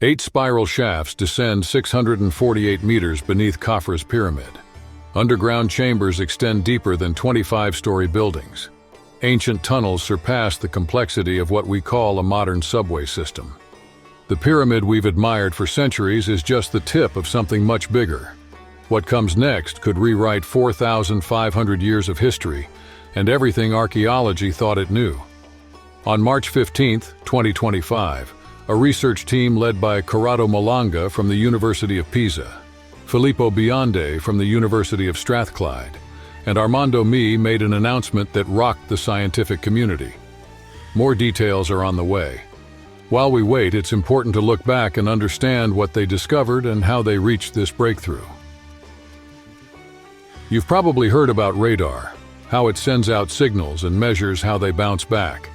8 spiral shafts descend 648 meters beneath Khafra's pyramid. Underground chambers extend deeper than 25-story buildings. Ancient tunnels surpass the complexity of what we call a modern subway system. The pyramid we've admired for centuries is just the tip of something much bigger. What comes next could rewrite 4,500 years of history and everything archaeology thought it knew. On March 15, 2025, a research team led by Corrado Malanga from the University of Pisa, Filippo Bionde from the University of Strathclyde, and Armando Mi made an announcement that rocked the scientific community. More details are on the way. While we wait, it's important to look back and understand what they discovered and how they reached this breakthrough. You've probably heard about radar, how it sends out signals and measures how they bounce back.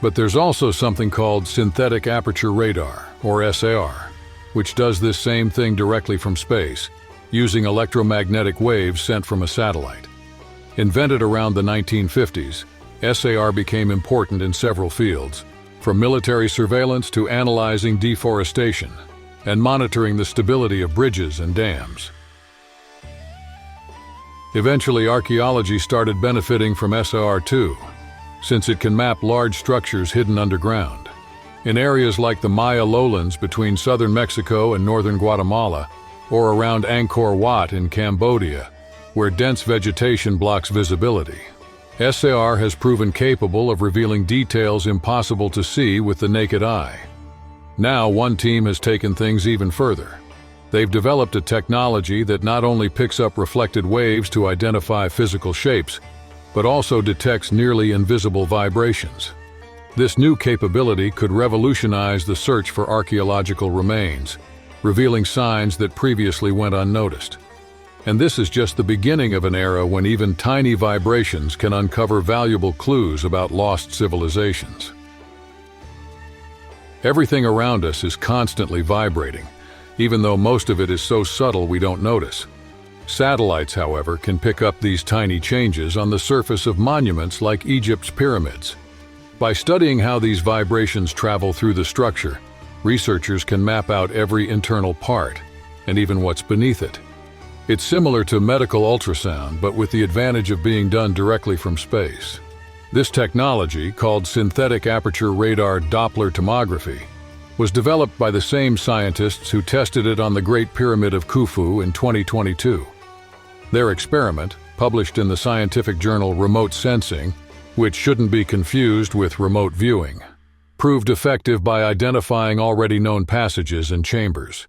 But there's also something called synthetic aperture radar, or SAR, which does this same thing directly from space, using electromagnetic waves sent from a satellite. Invented around the 1950s, SAR became important in several fields, from military surveillance to analyzing deforestation and monitoring the stability of bridges and dams. Eventually, archaeology started benefiting from SAR too, since it can map large structures hidden underground. In areas like the Maya lowlands between southern Mexico and northern Guatemala, or around Angkor Wat in Cambodia, where dense vegetation blocks visibility, SAR has proven capable of revealing details impossible to see with the naked eye. Now, one team has taken things even further. They've developed a technology that not only picks up reflected waves to identify physical shapes, but also detects nearly invisible vibrations. This new capability could revolutionize the search for archaeological remains, revealing signs that previously went unnoticed. And this is just the beginning of an era when even tiny vibrations can uncover valuable clues about lost civilizations. Everything around us is constantly vibrating, even though most of it is so subtle we don't notice. Satellites, however, can pick up these tiny changes on the surface of monuments like Egypt's pyramids. By studying how these vibrations travel through the structure, researchers can map out every internal part, and even what's beneath it. It's similar to medical ultrasound, but with the advantage of being done directly from space. This technology, called synthetic aperture radar Doppler tomography, was developed by the same scientists who tested it on the Great Pyramid of Khufu in 2022. Their experiment, published in the scientific journal Remote Sensing, which shouldn't be confused with remote viewing, proved effective by identifying already known passages and chambers.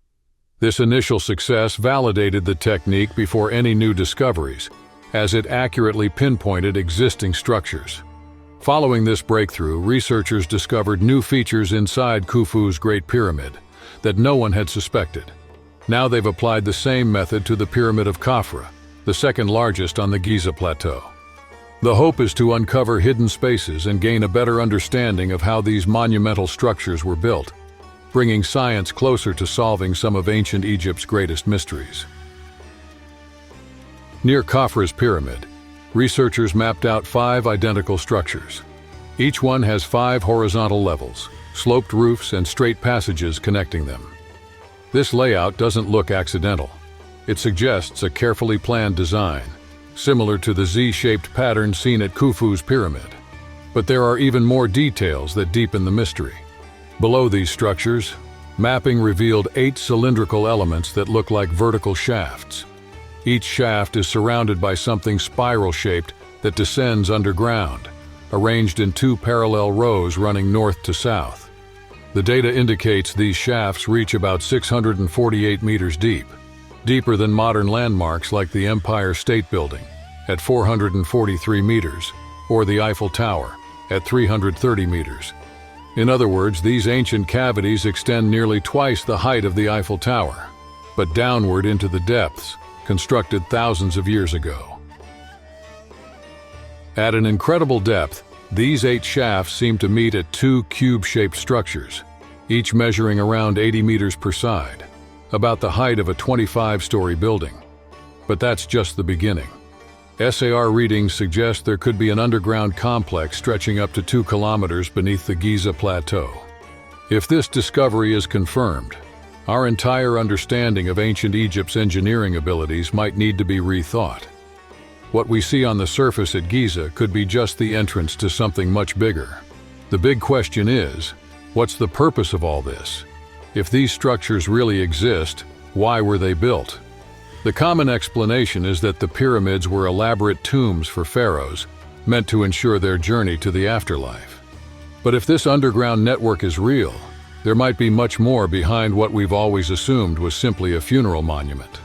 This initial success validated the technique before any new discoveries, as it accurately pinpointed existing structures. Following this breakthrough, researchers discovered new features inside Khufu's Great Pyramid that no one had suspected. Now they've applied the same method to the Pyramid of Khafra, the second largest on the GIZA Plateau. The hope is to uncover hidden spaces and gain a better understanding of how these monumental structures were built, bringing science closer to solving some of ancient Egypt's greatest mysteries. Near Khafra's pyramid, researchers mapped out 5 identical structures. Each one has 5 horizontal levels, sloped roofs, and straight passages connecting them. This layout doesn't look accidental. It suggests a carefully planned design, similar to the Z-shaped pattern seen at Khufu's pyramid. But there are even more details that deepen the mystery. Below these structures, mapping revealed 8 cylindrical elements that look like vertical shafts. Each shaft is surrounded by something spiral-shaped that descends underground, arranged in 2 parallel rows running north to south. The data indicates these shafts reach about 648 meters deep, deeper than modern landmarks like the Empire State Building at 443 meters, or the Eiffel Tower at 330 meters. In other words, these ancient cavities extend nearly twice the height of the Eiffel Tower, but downward into the depths, constructed thousands of years ago. At an incredible depth, these 8 shafts seem to meet at 2 cube-shaped structures, each measuring around 80 meters per side, about the height of a 25-story building. But that's just the beginning. SAR readings suggest there could be an underground complex stretching up to 2 kilometers beneath the Giza Plateau. If this discovery is confirmed, Our entire understanding of ancient Egypt's engineering abilities might need to be rethought. What we see on the surface at Giza could be just the entrance to something much bigger. The big question is, what's the purpose of all this? If these structures really exist, why were they built? The common explanation is that the pyramids were elaborate tombs for pharaohs, meant to ensure their journey to the afterlife. But if this underground network is real, there might be much more behind what we've always assumed was simply a funeral monument.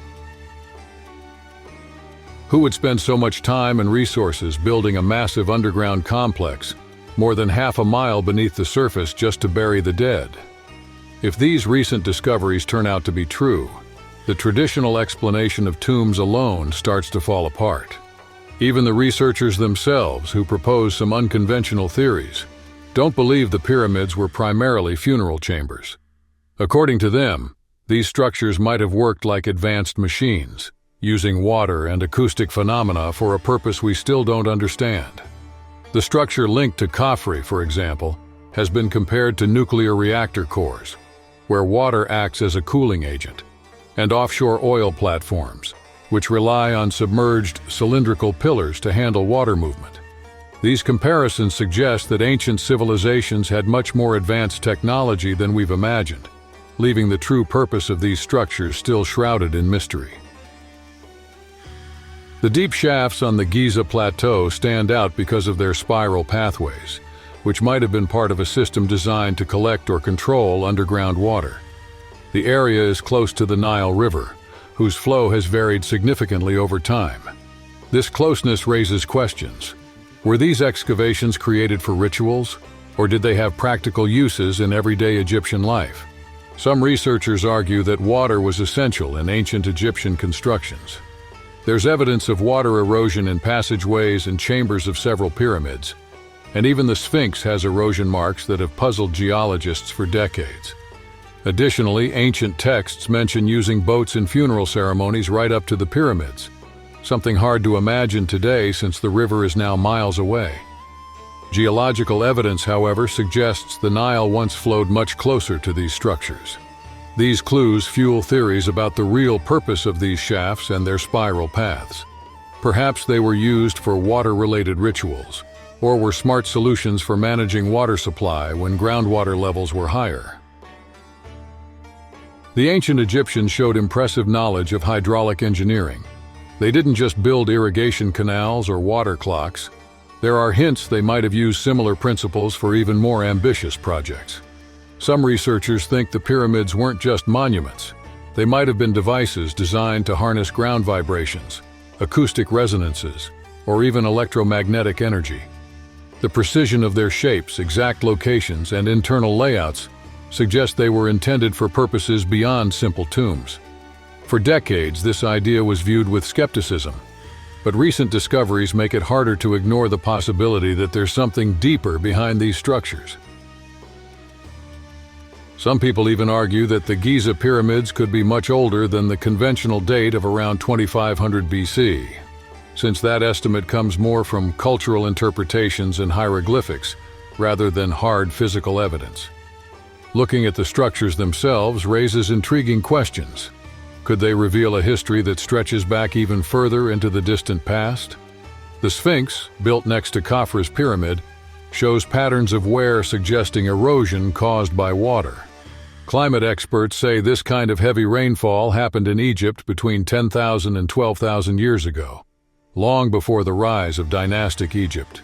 Who would spend so much time and resources building a massive underground complex, more than half a mile beneath the surface, just to bury the dead? If these recent discoveries turn out to be true, the traditional explanation of tombs alone starts to fall apart. Even the researchers themselves, who propose some unconventional theories, don't believe the pyramids were primarily funeral chambers. According to them, these structures might have worked like advanced machines, using water and acoustic phenomena for a purpose we still don't understand. The structure linked to Khafre, for example, has been compared to nuclear reactor cores, where water acts as a cooling agent, and offshore oil platforms, which rely on submerged cylindrical pillars to handle water movement. These comparisons suggest that ancient civilizations had much more advanced technology than we've imagined, leaving the true purpose of these structures still shrouded in mystery. The deep shafts on the Giza Plateau stand out because of their spiral pathways, which might have been part of a system designed to collect or control underground water. The area is close to the Nile River, whose flow has varied significantly over time. This closeness raises questions. Were these excavations created for rituals, or did they have practical uses in everyday Egyptian life? Some researchers argue that water was essential in ancient Egyptian constructions. There's evidence of water erosion in passageways and chambers of several pyramids, and even the Sphinx has erosion marks that have puzzled geologists for decades. Additionally, ancient texts mention using boats in funeral ceremonies right up to the pyramids, something hard to imagine today since the river is now miles away. Geological evidence, however, suggests the Nile once flowed much closer to these structures. These clues fuel theories about the real purpose of these shafts and their spiral paths. Perhaps they were used for water-related rituals, or were smart solutions for managing water supply when groundwater levels were higher. The ancient Egyptians showed impressive knowledge of hydraulic engineering. They didn't just build irrigation canals or water clocks. There are hints they might have used similar principles for even more ambitious projects. Some researchers think the pyramids weren't just monuments. They might have been devices designed to harness ground vibrations, acoustic resonances, or even electromagnetic energy. The precision of their shapes, exact locations, and internal layouts suggest they were intended for purposes beyond simple tombs. For decades, this idea was viewed with skepticism, but recent discoveries make it harder to ignore the possibility that there's something deeper behind these structures. Some people even argue that the Giza pyramids could be much older than the conventional date of around 2500 BC, since that estimate comes more from cultural interpretations and hieroglyphics rather than hard physical evidence. Looking at the structures themselves raises intriguing questions. Could they reveal a history that stretches back even further into the distant past? The Sphinx, built next to Khafre's pyramid, shows patterns of wear suggesting erosion caused by water. Climate experts say this kind of heavy rainfall happened in Egypt between 10,000 and 12,000 years ago, long before the rise of dynastic Egypt.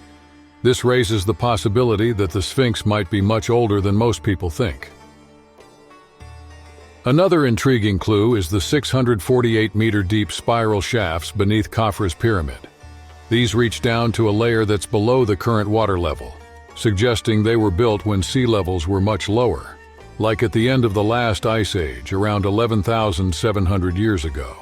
This raises the possibility that the Sphinx might be much older than most people think. Another intriguing clue is the 648-meter-deep spiral shafts beneath Khafre's pyramid. These reach down to a layer that's below the current water level, suggesting they were built when sea levels were much lower, like at the end of the last ice age, around 11,700 years ago.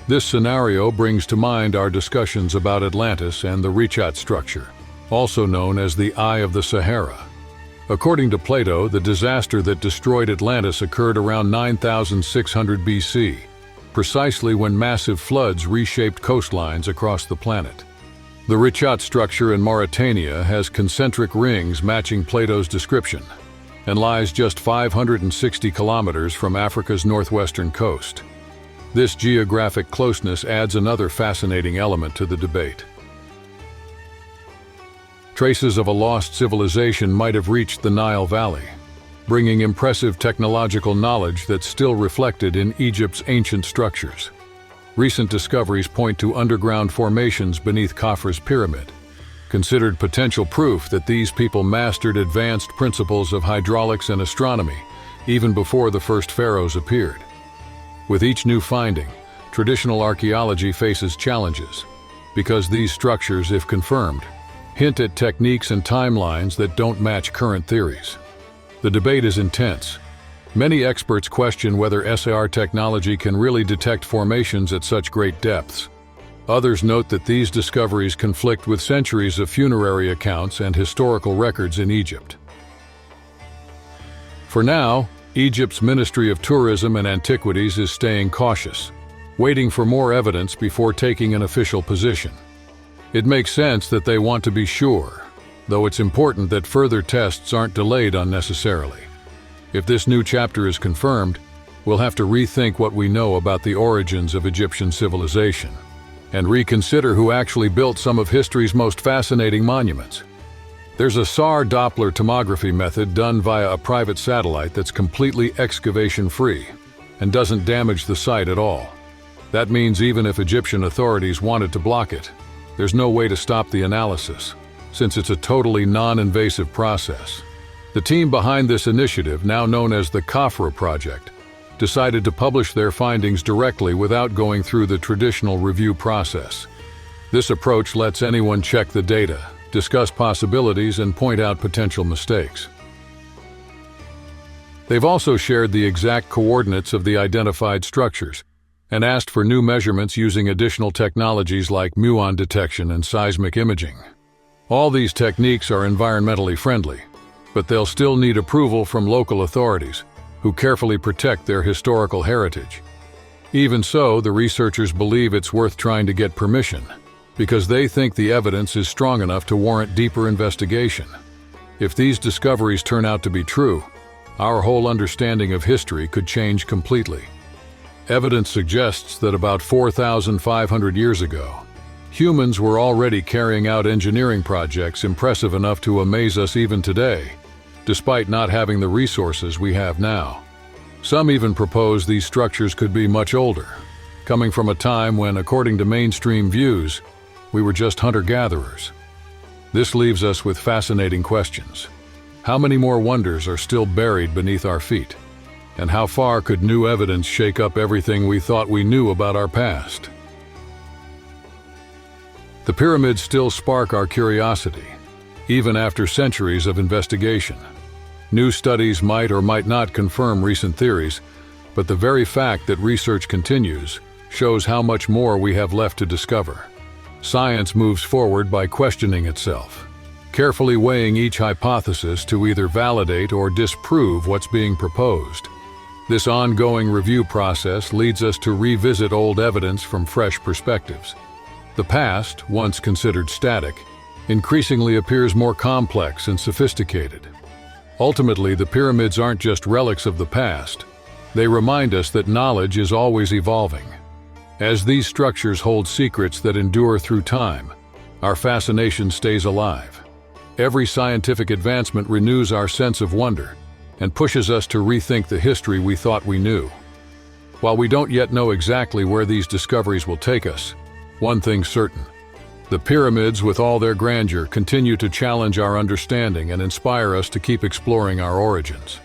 This scenario brings to mind our discussions about Atlantis and the Richat structure, also known as the Eye of the Sahara. According to Plato, the disaster that destroyed Atlantis occurred around 9,600 BC, precisely when massive floods reshaped coastlines across the planet. The Richat structure in Mauritania has concentric rings matching Plato's description. and lies just 560 kilometers from Africa's northwestern coast. This geographic closeness adds another fascinating element to the debate. Traces of a lost civilization might have reached the Nile Valley, bringing impressive technological knowledge that's still reflected in Egypt's ancient structures. Recent discoveries point to underground formations beneath Khafre's pyramid, considered potential proof that these people mastered advanced principles of hydraulics and astronomy even before the first pharaohs appeared. With each new finding, traditional archaeology faces challenges, because these structures, if confirmed, hint at techniques and timelines that don't match current theories. The debate is intense. Many experts question whether SAR technology can really detect formations at such great depths. Others note that these discoveries conflict with centuries of funerary accounts and historical records in Egypt. For now, Egypt's Ministry of Tourism and Antiquities is staying cautious, waiting for more evidence before taking an official position. It makes sense that they want to be sure, though it's important that further tests aren't delayed unnecessarily. If this new chapter is confirmed, we'll have to rethink what we know about the origins of Egyptian civilization, and reconsider who actually built some of history's most fascinating monuments. There's a SAR Doppler tomography method done via a private satellite that's completely excavation-free and doesn't damage the site at all. That means even if Egyptian authorities wanted to block it, there's no way to stop the analysis, since it's a totally non-invasive process. The team behind this initiative, now known as the Khafre Project, decided to publish their findings directly without going through the traditional review process. This approach lets anyone check the data, discuss possibilities, and point out potential mistakes. They've also shared the exact coordinates of the identified structures and asked for new measurements using additional technologies like muon detection and seismic imaging. All these techniques are environmentally friendly, but they'll still need approval from local authorities, who carefully protect their historical heritage. Even so, the researchers believe it's worth trying to get permission, because they think the evidence is strong enough to warrant deeper investigation. If these discoveries turn out to be true, our whole understanding of history could change completely. Evidence suggests that about 4,500 years ago, humans were already carrying out engineering projects impressive enough to amaze us even today, despite not having the resources we have now. Some even propose these structures could be much older, coming from a time when, according to mainstream views, we were just hunter-gatherers. This leaves us with fascinating questions. How many more wonders are still buried beneath our feet? And how far could new evidence shake up everything we thought we knew about our past? The pyramids still spark our curiosity, even after centuries of investigation. New studies might or might not confirm recent theories, but the very fact that research continues shows how much more we have left to discover. Science moves forward by questioning itself, carefully weighing each hypothesis to either validate or disprove what's being proposed. This ongoing review process leads us to revisit old evidence from fresh perspectives. The past, once considered static, increasingly appears more complex and sophisticated. Ultimately, the pyramids aren't just relics of the past. They remind us that knowledge is always evolving. As these structures hold secrets that endure through time, our fascination stays alive. Every scientific advancement renews our sense of wonder and pushes us to rethink the history we thought we knew. While we don't yet know exactly where these discoveries will take us, one thing's certain: the pyramids, with all their grandeur, continue to challenge our understanding and inspire us to keep exploring our origins.